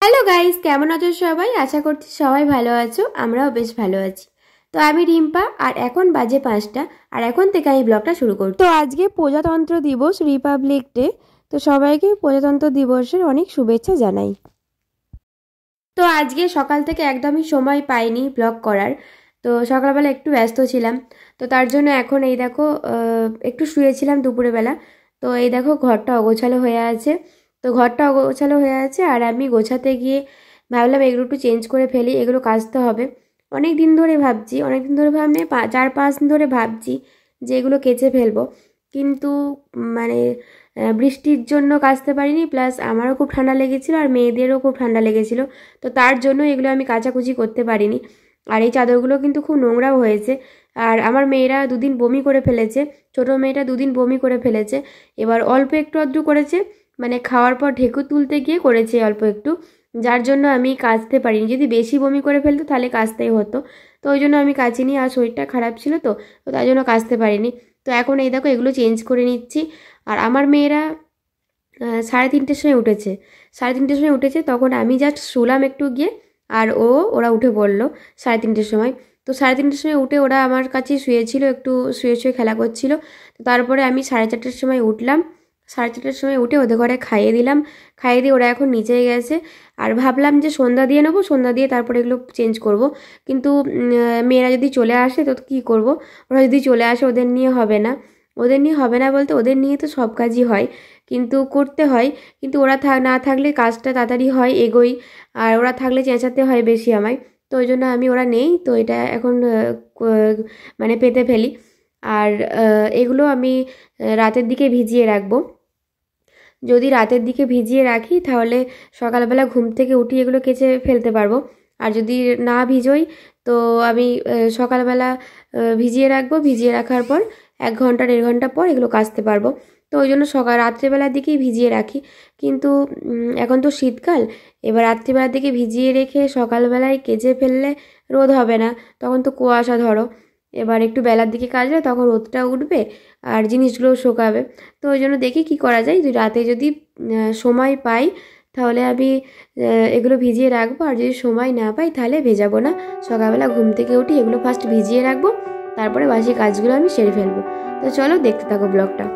Hello guys, কেমন আছো সবাই? আশা করছি সবাই ভালো আছো। আমরাও বেশ ভালো আছি। তো আমি রিম্পা, আর এখন বাজে 5টা। আর এখন থেকে আমি ব্লগটা শুরু করব। তো আজকে প্রজাতন্ত্র দিবস, রিপাবলিক ডে। তো সবাইকে প্রজাতন্ত্র দিবসের অনেক শুভেচ্ছা জানাই। তো আজকে সকাল থেকে একদমই সময় পাইনি ব্লগ করার। তো সকালবেলা একটু ব্যস্ত ছিলাম। তো তার জন্য এখন এই দেখো, একটু শুয়েছিলাম দুপুরে বেলা। তো এই দেখো ঘরটা অগোছালো হয়ে আছে। তো ঘরটা অগোছালো হয়ে আছে, আর আমি গোছাতে গিয়ে ভাবলাম এগুলো একটু চেঞ্জ করে ফেলি, এগুলো কাচতে হবে। অনেক দিন ধরে ভাবছি, অনেক দিন ধরে ভাবলে 4-5 দিন ধরে ভাবছি যে এগুলো কেচে ফেলবো। কিন্তু মানে বৃষ্টির জন্য কাচতে পারিনি, প্লাস আমারও খুব ঠান্ডা লেগেছিল আর মেয়েদেরও খুব ঠান্ডা লেগেছিল। তো তার জন্য এগুলো আমি কাচাকুচি করতে পারিনি। আর এই চাদরগুলো কিন্তু খুব নোংরাও হয়েছে। আর আমার মেয়েরা দুদিন বমি করে ফেলেছে। ছোটো মেয়েটা দুদিন বমি করে ফেলেছে। এবার অল্প একটু আধটু করেছে, মানে খাওয়ার পর ঢেকুর তুলতে গিয়ে করেছে অল্প একটু। যার জন্য আমি কাচতে পারিনি। যদি বেশি বমি করে ফেলতো তাহলে কাচতেই হতো। তো ওই জন্য আমি কাচিনি, আর শরীরটা খারাপ ছিল, তো তো তাই জন্য কাচতে পারিনি। তো এখন এই দেখো এগুলো চেঞ্জ করে নিচ্ছি। আর আমার মেয়েরা 3:30টার সময় উঠেছে। 3:30টার সময় উঠেছে, তখন আমি জাস্ট শুলাম একটু গিয়ে। আর ওরা উঠে পড়লো 3:30টার সময়। তো 3:30টার সময় উঠে ওরা আমার কাছে শুয়েছিল, একটু শুয়ে শুয়ে খেলা করছিল। তো তারপরে আমি 4:30টার সময় উঠলাম। 4:30টার সময় উঠে ওদের ঘরে খাইয়ে দিলাম। খাইয়ে দিয়ে ওরা এখন নিচে গেছে। আর ভাবলাম যে সন্ধ্যা দিয়ে নেবো, সন্ধ্যা দিয়ে তারপরে এগুলো চেঞ্জ করব। কিন্তু মেয়েরা যদি চলে আসে তো কী করব? ওরা যদি চলে আসে ওদের নিয়ে হবে না। ওদের নিয়ে হবে না বলতে, ওদের নিয়ে তো সব কাজই হয়, কিন্তু করতে হয়। কিন্তু ওরা না থাকলে কাজটা তাড়াতাড়ি হয়, এগোই। আর ওরা থাকলে চেঁচাতে হয় বেশি আমায়। তো ওই জন্য আমি, ওরা নেই তো এটা এখন মানে পেতে ফেলি। আর এগুলো আমি রাতের দিকে ভিজিয়ে রাখবো। যদি রাতের দিকে ভিজিয়ে রাখি তাহলে সকালবেলা ঘুম থেকে উঠি এগুলো কেচে ফেলতে পারবো। আর যদি না ভিজোই তো আমি সকালবেলা ভিজিয়ে রাখবো। ভিজিয়ে রাখার পর 1 ঘন্টা 1.5 ঘন্টা পর এগুলো কাচতে পারবো। তো ওই জন্য রাত্রেবেলার দিকেই ভিজিয়ে রাখি। কিন্তু এখন তো শীতকাল। এবার রাত্রিবেলার দিকে ভিজিয়ে রেখে সকালবেলায় কেচে ফেললে রোদ হবে না, তখন তো কুয়াশা ধরো। এবার একটু বেলার দিকে কাচলে তখন রোদটা উঠবে আর জিনিসগুলোও শুকাবে। তো ওই জন্য দেখি কী করা যায়। রাতে যদি সময় পাই তাহলে আমি এগুলো ভিজিয়ে রাখবো, আর যদি সময় না পাই তাহলে ভেজাবো না। সকালবেলা ঘুম থেকে উঠি এগুলো ফার্স্ট ভিজিয়ে রাখবো, তারপরে বাসি কাজগুলো আমি সেরে ফেলবো। তো চলো দেখতে থাকো ব্লগটা।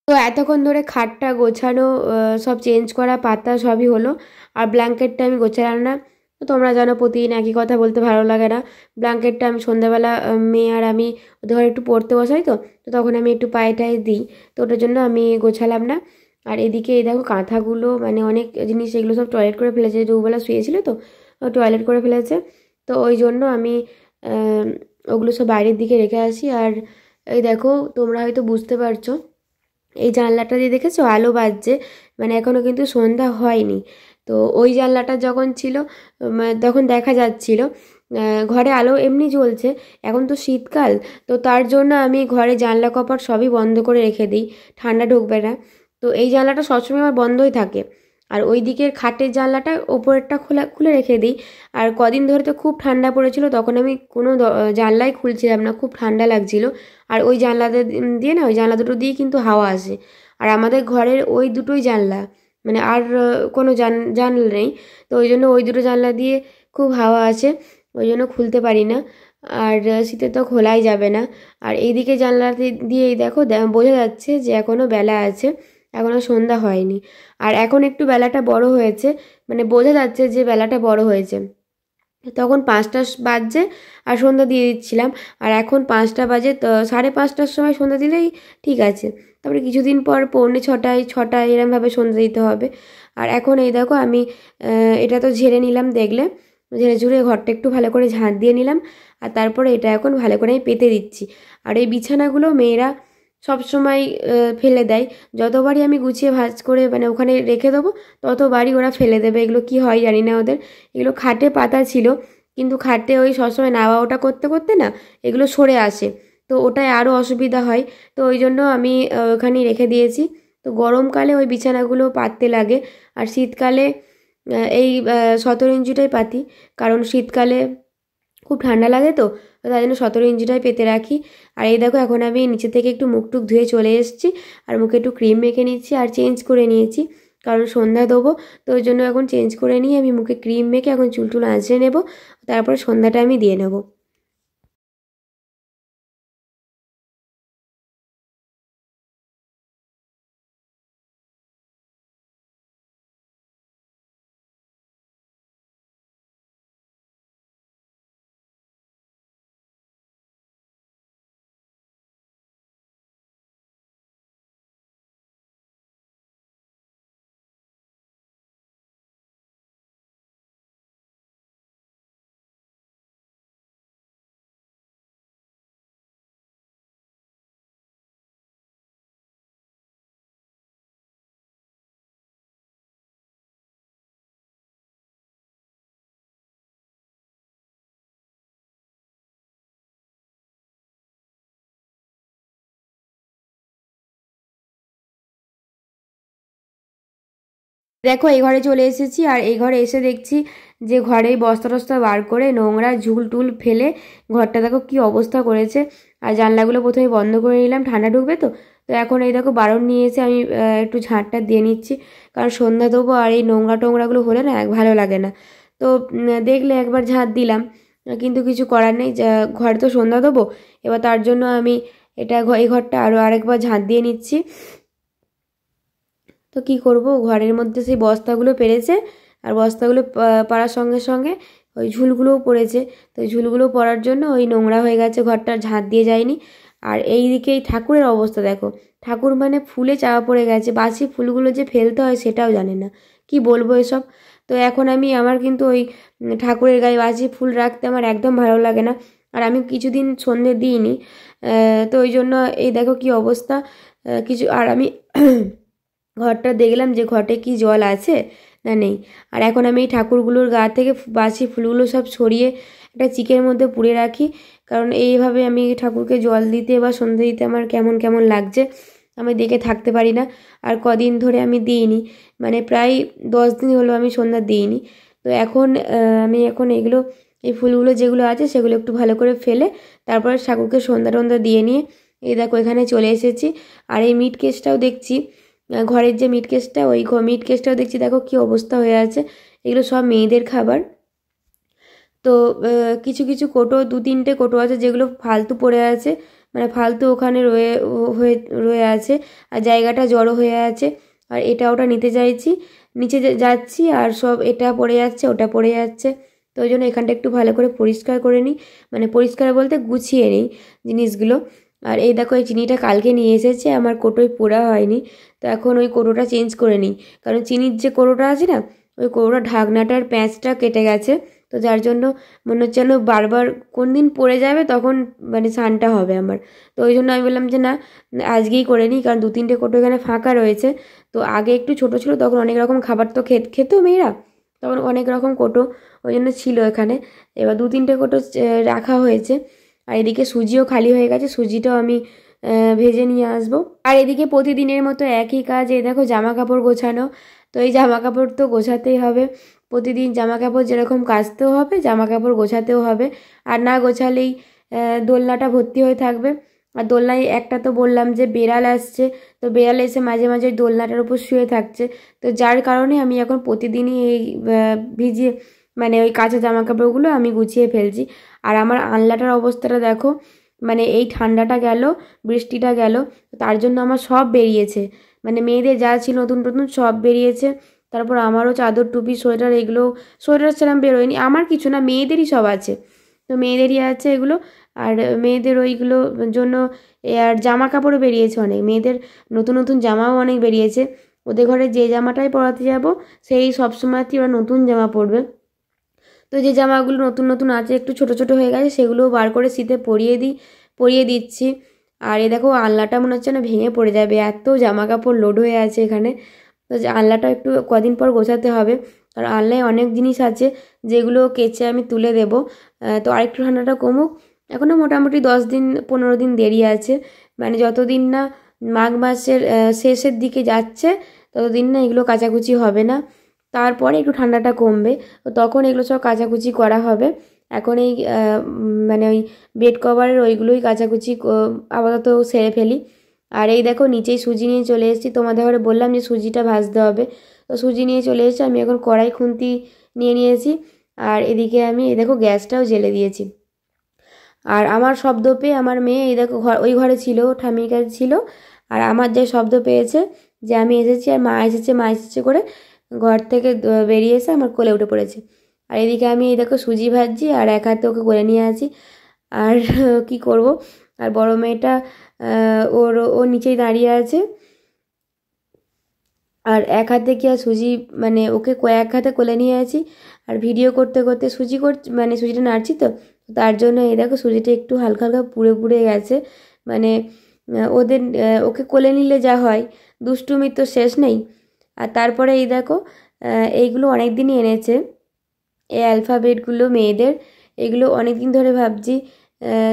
তো এতক্ষণ ধরে খাটটা গোছানো, সব চেঞ্জ করা, পাতা সবই হলো। আর ব্ল্যাঙ্কেটটা আমি গোছালাম না। তো তোমরা জানো প্রতিদিন একই কথা বলতে ভালো লাগে না। ব্ল্যাঙ্কেটটা আমি সন্ধ্যাবেলা মেয়ে আর আমি ওদের ঘরে একটু পড়তে বসাই, তো তো তখন আমি একটু পায়ে টায়ে দিই, তো ওটার জন্য আমি গোছালাম না। আর এদিকে এই দেখো কাঁথাগুলো, মানে অনেক জিনিস এগুলো সব টয়লেট করে ফেলেছে, দুবেলা শুয়েছিল তো টয়লেট করে ফেলেছে। তো ওই জন্য আমি ওগুলো সব বাইরের দিকে রেখে আসি। আর এই দেখো তোমরা হয়তো বুঝতে পারছো, এই জানলাটা দিয়ে দেখেছো আলো বাজছে, মানে এখনও কিন্তু সন্ধ্যা হয়নি। তো ওই জানলাটা যখন ছিল তখন দেখা যাচ্ছিল ঘরে আলো এমনি জ্বলছে। এখন তো শীতকাল, তো তার জন্য আমি ঘরে জানলা কপাট সবই বন্ধ করে রেখে দিই, ঠান্ডা ঢুকবে না। তো এই জানলাটা সবসময় আমার বন্ধই থাকে। আর ওই দিকের খাটের জানলাটা ওপরেরটা খোলা খুলে রেখে দিই। আর কদিন ধরে তো খুব ঠান্ডা পড়েছিল, তখন আমি কোনো জানলাই খুলছিলাম না, খুব ঠান্ডা লাগছিল। আর ওই জানলাতে দিয়ে না, ওই জানলা দুটো দিয়ে কিন্তু হাওয়া আসে। আর আমাদের ঘরের ওই দুটোই জানলা, মানে আর কোনো জানলা নেই। তো ওই জন্য ওই দুটো জানলা দিয়ে খুব হাওয়া আসে, ওই জন্য খুলতে পারি না। আর শীতে তো খোলাই যাবে না। আর এইদিকে জানলা দিয়ে দেখো বোঝা যাচ্ছে যে এখনও বেলা আছে, এখনও সন্ধ্যা হয়নি। আর এখন একটু বেলাটা বড় হয়েছে, মানে বোঝা যাচ্ছে যে বেলাটা বড় হয়েছে। তখন 5টা বাজছে আর সন্ধ্যা দিয়ে দিচ্ছিলাম। আর এখন 5টা বাজে, তো 5:30টার সময় সন্ধ্যা দিলেই ঠিক আছে। তারপরে কিছুদিন পর 6:45 এরমভাবে সন্ধ্যা দিতে হবে। আর এখন এই দেখো আমি এটা তো ঝেড়ে নিলাম, দেখলে ঝেড়ে ঝুড়ে ঘরটা একটু ভালো করে ঝাঁট দিয়ে নিলাম। আর তারপরে এটা এখন ভালো করে আমি পেতে দিচ্ছি। আর এই বিছানাগুলো মেয়েরা সব সময় ফেলে দেয়। যতবারই আমি গুছিয়ে ভাঁজ করে মানে ওখানে রেখে দেবো, ততবারই ওরা ফেলে দেবে। এগুলো কি হয় জানি না ওদের। এগুলো খাটে পাতা ছিল, কিন্তু খাটে ওই সবসময় নাওয়া ওটা করতে করতে না এগুলো সরে আসে, তো ওটাই আরও অসুবিধা হয়। তো ওই জন্য আমি ওখানেই রেখে দিয়েছি। তো গরমকালে ওই বিছানাগুলো পাততে লাগে, আর শীতকালে এই 17 ইঞ্চিটাই পাতি, কারণ শীতকালে খুব ঠান্ডা লাগে, তো তাই জন্য 17 ইঞ্চিটাই পেতে রাখি। আর এই দেখো এখন আমি নিচে থেকে একটু মুখ টুক ধুয়ে চলে এসেছি, আর মুখে একটু ক্রিম মেখে নিচ্ছি আর চেঞ্জ করে নিয়েছি, কারণ সন্ধ্যা দেবো। তো ওই জন্য এখন চেঞ্জ করে নিয়ে আমি মুখে ক্রিম মেখে এখন চুল টুল আঁচড়ে নেবো, তারপরে সন্ধ্যাটা আমি দিয়ে নেবো। দেখো এই ঘরে চলে এসেছি, আর এই ঘরে এসে দেখছি যে ঘরে বস্তা টস্তা বার করে নোংরা ঝুল টুল ফেলে ঘরটা দেখো কি অবস্থা করেছে। আর জানলাগুলো প্রথমে বন্ধ করে নিলাম, ঠান্ডা ঢুকবে তো। তো এখন এই দেখো বারণ নিয়ে এসে আমি একটু ঝাঁটটা দিয়ে নিচ্ছি, কারণ সন্ধ্যা দেবো আর এই নোংরা টোংরাগুলো হলে না ভালো লাগে না। তো দেখলে একবার ঝাঁট দিলাম, কিন্তু কিছু করার নেই, ঘরে তো সন্ধ্যা দেবো। এবার তার জন্য আমি এই ঘরটা আরও আরেকবার ঝাঁট দিয়ে নিচ্ছি। তো কি করব, ঘরের মধ্যে সেই বস্তাগুলো পেরেছে, আর বস্তাগুলো পাড়ার সঙ্গে সঙ্গে ওই ঝুলগুলোও পড়েছে। তো ওই ঝুলগুলো পড়ার জন্য ওই নোংরা হয়ে গেছে, ঘরটা ঝাঁট দিয়ে যায়নি। আর এই দিকে এই ঠাকুরের অবস্থা দেখো, ঠাকুর মানে ফুলে চাপা পড়ে গেছে, বাসি ফুলগুলো যে ফেলতে হয় সেটাও জানে না, কি বলবো এসব। তো এখন আমার কিন্তু ওই ঠাকুরের গায়ে বাসি ফুল রাখতে আমার একদম ভালো লাগে না। আর আমি কিছুদিন সন্ধে দিইনি, তো ওই জন্য এই দেখো কি অবস্থা কিছু। আর আমি ঘরটা দেখলাম যে ঘটে কি জল আছে না নেই। আর এখন আমি এই ঠাকুরগুলোর গা থেকে বাসি ফুলগুলো সব ছড়িয়ে একটা চিকের মধ্যে পুড়ে রাখি, কারণ এইভাবে আমি ঠাকুরকে জল দিতে বা সন্ধ্যে দিতে আমার কেমন কেমন লাগছে, আমি দেখে থাকতে পারি না। আর কদিন ধরে আমি দিইনি, মানে প্রায় 10 দিন হলো আমি সন্ধ্যা দিইনি। তো এখন আমি এগুলো এই ফুলগুলো যেগুলো আছে সেগুলো একটু ভালো করে ফেলে তারপরে ঠাকুরকে সন্ধ্যা টন্ধ্যা দিয়ে নিয়ে এই দেখো এখানে চলে এসেছি। আর এই মিট কেসটাও দেখছি, ঘরের যে মিট কেসটা, ওই মিট কেসটাও দেখছি দেখো কি অবস্থা হয়ে আছে। এগুলো সব মেয়েদের খাবার। তো কিছু কিছু কোটো, 2-3টে কোটো আছে যেগুলো ফালতু পড়ে আছে, মানে ফালতু ওখানে রয়ে আছে আর জায়গাটা জড়ো হয়ে আছে। আর এটা ওটা নিতে চাইছি, নিচে যাচ্ছি আর সব এটা পড়ে যাচ্ছে ওটা পড়ে যাচ্ছে। তো ওই জন্য এখানটা একটু ভালো করে পরিষ্কার করে নিই, মানে পরিষ্কার বলতে গুছিয়ে নিই জিনিসগুলো। আর এই দেখো এই চিনিটা কালকে নিয়ে এসেছে, আমার কোটোয় পোড়া হয়নি, তো এখন ওই কোটোটা চেঞ্জ করে নিই। কারণ চিনির যে কোটোটা আছে না, ওই কোটোটা ঢাকনাটার প্যাঁচটা কেটে গেছে, তো যার জন্য মনে হচ্ছে যেন বারবার কোন দিন পড়ে যাবে তখন মানে স্নানটা হবে আমার। তো ওই জন্য আমি বললাম যে না আজকেই করে নিই, কারণ 2-3টে কোটো এখানে ফাঁকা রয়েছে। তো আগে একটু ছোটো ছিল তখন অনেক রকম খাবার তো খেতো মেয়েরা, তখন অনেক রকম কোটো ওই জন্য ছিল এখানে। এবার 2-3টে কোটো রাখা হয়েছে। আর এদিকে সুজিও খালি হয়ে গেছে, সুজিটাও আমি ভেজে নিয়ে আসবো। আর এদিকে প্রতিদিনের মতো একই কাজ, এই দেখো জামা কাপড় গোছানো। তো এই জামা কাপড় তো গোছাতেই হবে, প্রতিদিন জামা কাপড় যেরকম কাচতেও হবে জামা কাপড় গোছাতেও হবে। আর না গোছালেই দোলনাটা ভর্তি হয়ে থাকবে। আর দোলনায় একটা তো বললাম যে বেড়াল আসছে, তো বেড়াল এসে মাঝে মাঝে ওই দোলনাটার উপর শুয়ে থাকছে। তো যার কারণে আমি এখন প্রতিদিনই এই ভিজিয়ে মানে ওই কাঁচা জামা কাপড়গুলো আমি গুছিয়ে ফেলছি। আর আমার আনলাটার অবস্থাটা দেখো, মানে এই ঠান্ডাটা গেল, বৃষ্টিটা গেল, তার জন্য আমার সব বেরিয়েছে, মানে মেয়েদের যা ছিল নতুন নতুন সব বেরিয়েছে। তারপর আমারও চাদর টুপি সোয়েটার, এগুলো সোয়েটার সেরকম বেরোয়নি, আমার কিছু না মেয়েদেরই সব আছে, তো মেয়েদেরই আছে এগুলো। আর মেয়েদের ওইগুলো জন্য আর জামা কাপড়ও বেরিয়েছে অনেক, মেয়েদের নতুন নতুন জামাও অনেক বেরিয়েছে। ওদের ঘরে যে জামাটাই পরাতে যাব সেই সবসময়তেই ওরা নতুন জামা পরবে। তো যে জামাগুলো নতুন নতুন আছে একটু ছোট ছোট হয়ে গেছে সেগুলোও বার করে শীতে পরিয়ে দিচ্ছি। আর এ দেখো আলনাটা মনে হচ্ছে না ভেঙে পড়ে যাবে, এত জামা কাপড় লোড হয়ে আছে এখানে। তো আলনাটা একটু কদিন পর গোছাতে হবে, আর আলনায় অনেক জিনিস আছে যেগুলো কেচে আমি তুলে দেব। তো আরেকটু ঠান্ডাটা কমুক, এখনও মোটামুটি 10-15 দিন দেরি আছে, মানে যতদিন না মাঘ মাসের শেষের দিকে যাচ্ছে ততদিন না এগুলো কাচাকুচি হবে না। তারপরে একটু ঠান্ডাটা কমবে, তো তখন এগুলো সব কাচাকুচি করা হবে। এখন এই মানে ওই বেড কভারের ওইগুলোই কাচাকুচি আপাতত সেরে ফেলি। আর এই দেখো নিচেই সুজি নিয়ে চলে এসেছি, তোমাদের ঘরে বললাম যে সুজিটা ভাজতে হবে, তো সুজি নিয়ে চলে এসেছি। আমি এখন কড়াই খুন্তি নিয়ে নিয়েছি, আর এদিকে আমি এই দেখো গ্যাসটাও জ্বেলে দিয়েছি। আর আমার শব্দ পেয়ে আমার মেয়ে এই দেখো ওই ঘরে ছিল, ঠাম্মির কাছে ছিল, আর আমার যে শব্দ পেয়েছে যে আমি এসেছি আর মা এসেছে করে ঘর থেকে বেরিয়ে এসে আমার কোলে উঠে পড়েছে। আর এদিকে আমি এই দেখো সুজি ভাজছি আর এক হাতে ওকে কোলে নিয়ে আছি। আর কি করব, আর বড় মেয়েটা ও নিচেই দাঁড়িয়ে আছে, আর এক হাতে কি আর সুজি, মানে ওকে কয়েক হাতে কোলে নিয়ে আছি আর ভিডিও করতে করতে মানে সুজিটা নাড়ছি, তো তার জন্য এই দেখো সুজিটা একটু হালকা হালকা পুড়ে পুড়ে গেছে। মানে ওদের ওকে কোলে নিলে যা হয়, দুষ্টুমির তো শেষ নেই। আর তারপরে এই দেখো এইগুলো অনেক দিনই এনেছে, এই অ্যালফাবেটগুলো মেয়েদের, এগুলো অনেক দিন ধরে ভাবছি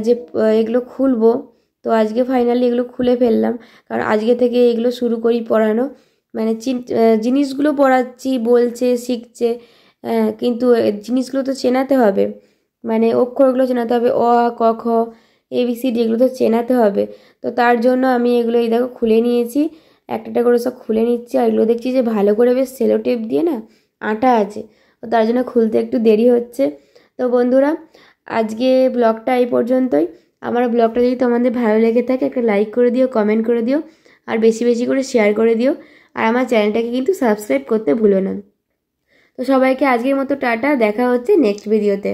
যে এগুলো খুলবো। তো আজকে ফাইনালি এগুলো খুলে ফেললাম, কারণ আজকে থেকে এগুলো শুরু করি পড়ানো। মানে জিনিসগুলো পড়াচ্ছি, বলছে, শিখছে, কিন্তু জিনিসগুলো তো চেনাতে হবে, মানে অক্ষরগুলো চেনাতে হবে, অ আ ক খ ABCD এগুলো তো চেনাতে হবে। তো তার জন্য আমি এগুলো এই দেখো খুলে নিয়েছি, একটা করে সব খুলে নিচ্ছি। আর এগুলো দেখছি যে ভালো করে বেশ সেলো টেপ দিয়ে না আটা আছে, তো তার জন্য খুলতে একটু দেরি হচ্ছে। তো বন্ধুরা আজকে ব্লগটা এই পর্যন্তই। আমার ব্লগটা যদি তোমাদের ভালো লেগে থাকে একটা লাইক করে দিও, কমেন্ট করে দিও, আর বেশি বেশি করে শেয়ার করে দিও। আর আমার চ্যানেলটাকে কিন্তু সাবস্ক্রাইব করতে ভুলো না। তো সবাইকে আজকের মতো টাটা, দেখা হচ্ছে নেক্সট ভিডিওতে।